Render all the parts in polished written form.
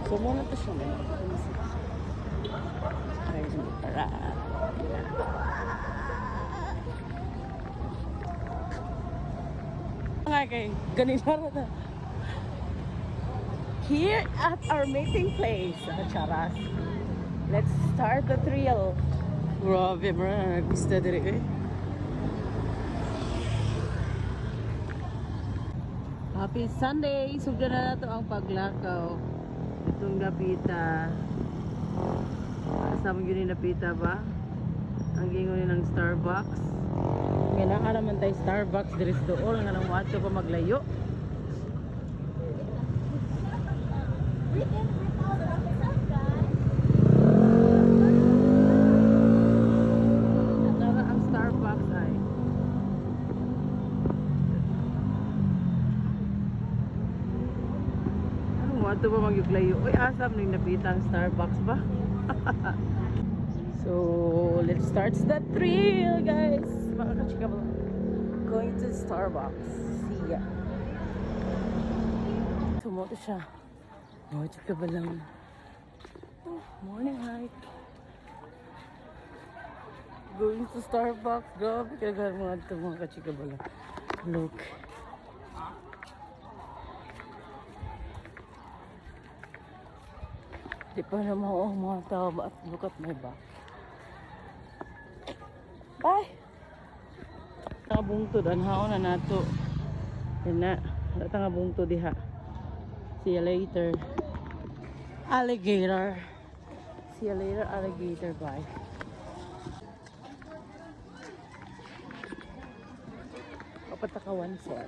So muna to siya na. Para. Nga kay ganito na. Here at our meeting place, Charas. Let's start the thrill. Grabe, bro. Nag-pista diri eh. Happy Sunday! Sugda na nato ang paglakaw. Itong napita. Kasama yun yung napita ba? Ang gingon ng Starbucks. Nga na naman tayo Starbucks. There is doon nga nang wato pa maglayo. Nara ang Starbucks ay. Anong wato pa maglayo? Uy, asam nang napita ang Starbucks ba? So, let's start the thrill, guys. Mga kachika ba? Going to Starbucks. See ya. Tumoto siya. Mga chika ba lang? Oh, morning hike. Going to Starbucks. Grabe kagahan mga ito mga kachika ba lang. Look. Di pa na mao ang mga tao ba? Look at my back. Bye! Nakabungtod. Anhaon na nato. Yan na. Nata nga bungtod diha. See you later. Alligator. See you later, alligator. Bye. Kapatakawan sir.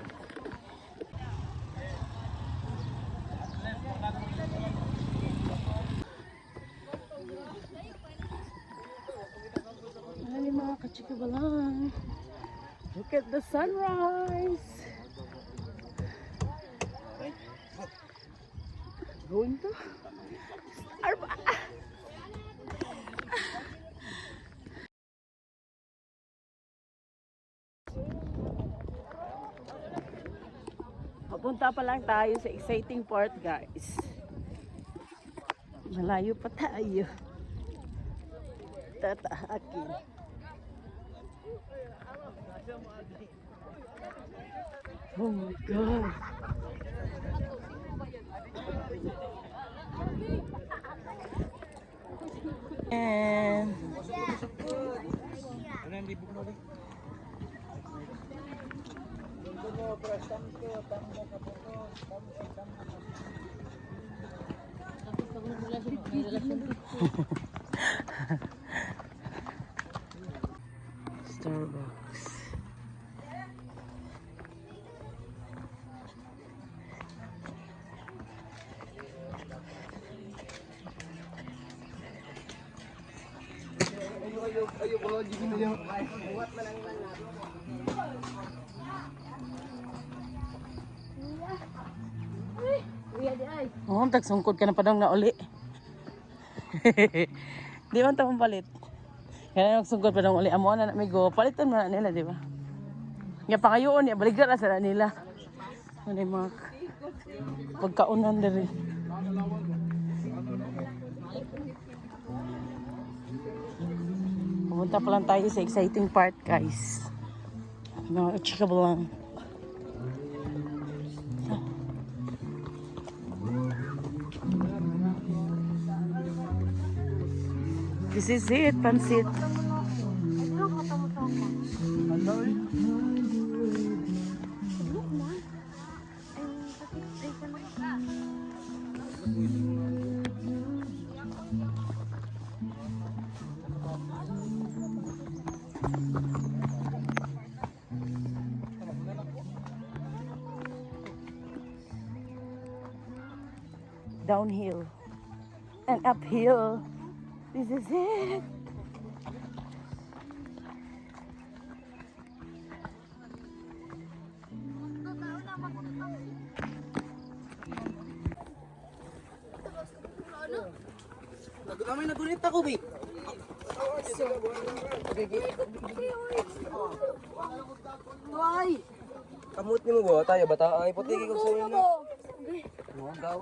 Ay, mga kachika ba lang? Look at the sunrise. Going to Starbucks. Papunta pa lang tayo sa exciting part, guys. Malayo pa tayo. Tataakin. Oh my God. And Starbucks. Oh, tagsungkod ka na pa daw na uli. Di man ta palit. Kaya nagsungkod pa daw uli. Amo na namigo. Palitan mo na nila, di ba? Nga pangayoon niya, baligar na sa nila. Ano yung mga pagkaunan na rin. Pumunta pa lang tayo sa exciting part, guys. Mga chika ba lang. This is it, pansit. Downhill and uphill. This is it. Namin nagunit ako, Bi. Ay! Kamot ni mo ba? Tayo bata ay putigi ko sa inyo. Mo daw.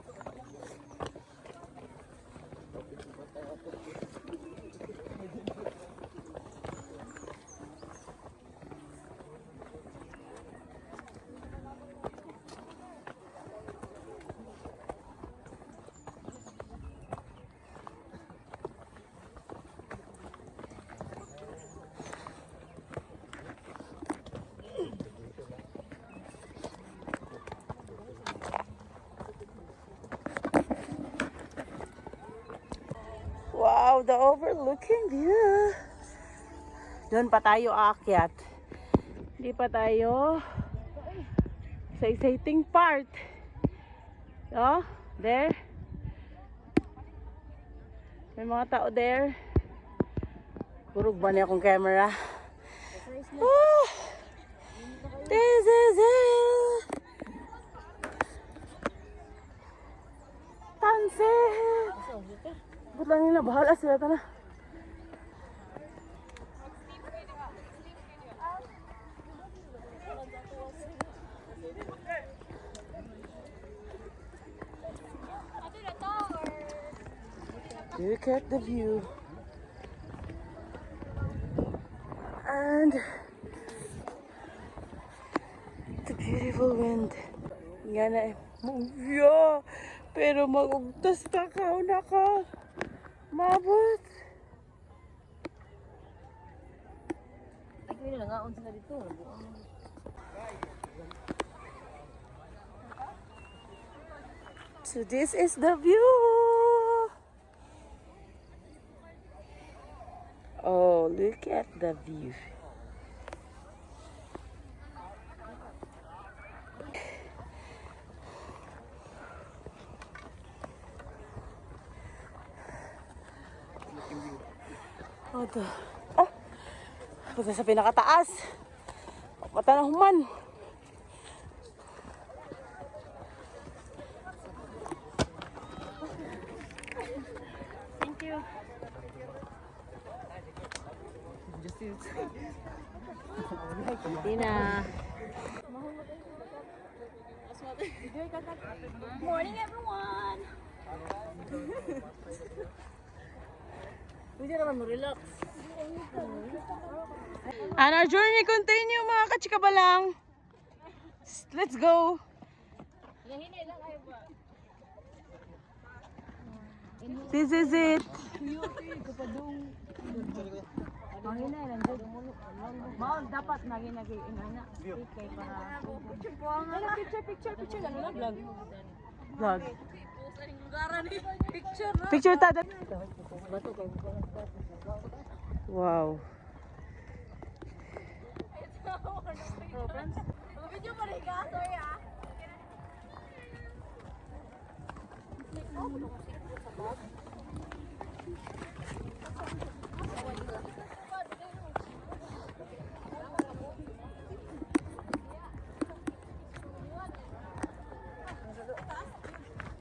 Wow, the overlooking view. Doon pa tayo aakyat. Hindi pa tayo sa exciting part. Oh, there. May mga tao there. Kurog ba niya akong camera? Oh, this is it. Pansit. Ba't lang nila? Bahala sila tana. Look at the view. And the beautiful wind. Nga na eh. Yeah. Pero magugtas pa ka na ka. Mabot. Ay, kaya nangaon sila dito. So this is the view. Oh, look at the view. Oh, ito. Oh, punta sa pinakataas. Mata na human. Thank you. Hindi na. Morning, everyone. Pwede naman mo-relax. And our journey continue, mga kachikabalang. Let's go. This is it. Mangina lang dyan. Mao dapat naging inana. Kay para. Picture lang na vlog. Vlog. Picture ta. Bato kay Wow. Video pa rin ka, sorry ah.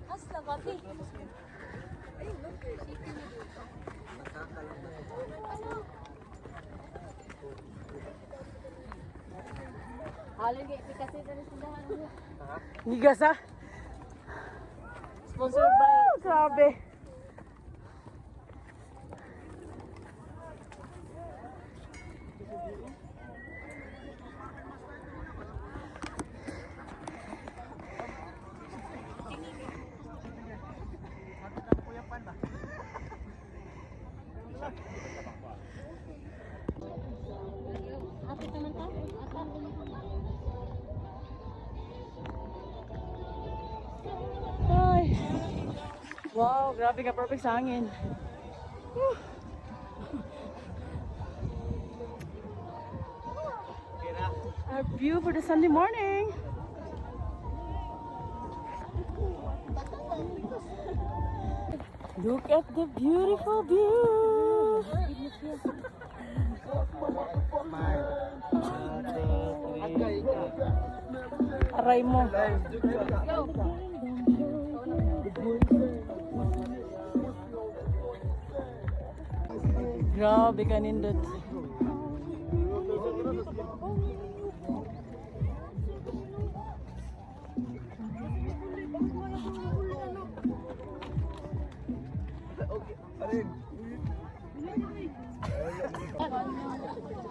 Asla pati. Halin kay kasi tani sindahan mo. Higas ah. Sponsored by Grabe. Ate naman to? Ay. Wow, grabe ka, perfect sa hangin. Whew. Our view for the Sunday morning. Look at the beautiful view. Aray mo. Grabe ka nindot.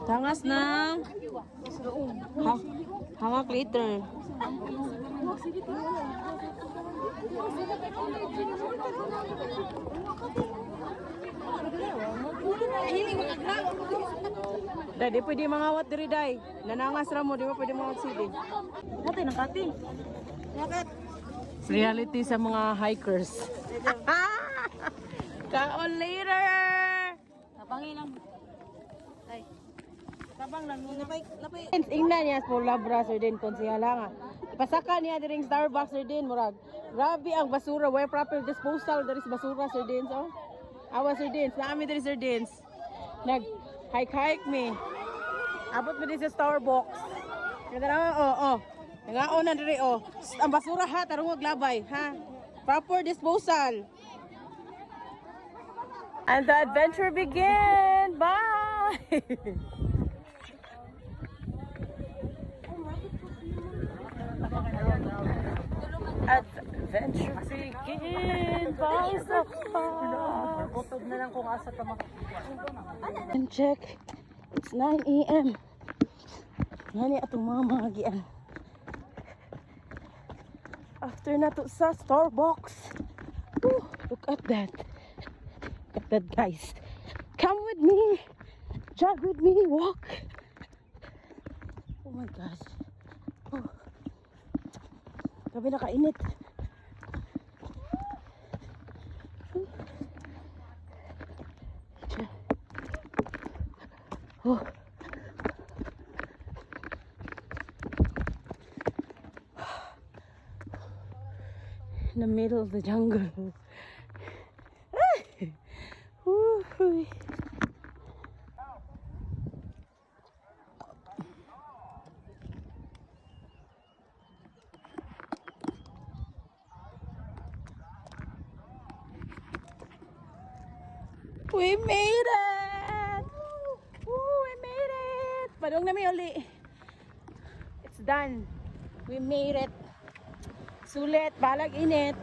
Tangas na. Hawak later. Dai, di pwede mangawat diri dai. Nanangas ra mo, di ba pwede mangawat sidi. Natin ang kating. Reality sa mga hikers. Kaon later! Napangin lang. Ay. Tabang lang. Napay. Ingnan niya po labra sir din konsihala nga. Ipasaka niya diring Starbucks sir din murag. Grabe ang basura, where proper disposal there is basura sir din so. Awa sir din, sa amin diri sir din. Nag hike me. Abot mo din sa Starbucks. Kada Nangaon na diri oh. Ang basura ha tarong glabay ha. Proper disposal. And the adventure begin. Bye. Adventure begin. Bye so far. Na lang kung asa ta And check. It's 9 a.m. Ngani atong mga gian. After na to sa Starbucks. Woo, look at that. Look at that, guys. Come with me. Jog with me. Walk. Oh my gosh. Oh. Grabe nakainit. Oh. In the middle of the jungle. Woo-hoo. We made it! Woo, we made it! Padung na mi uli. It's done. We made it. Sulit, balag init.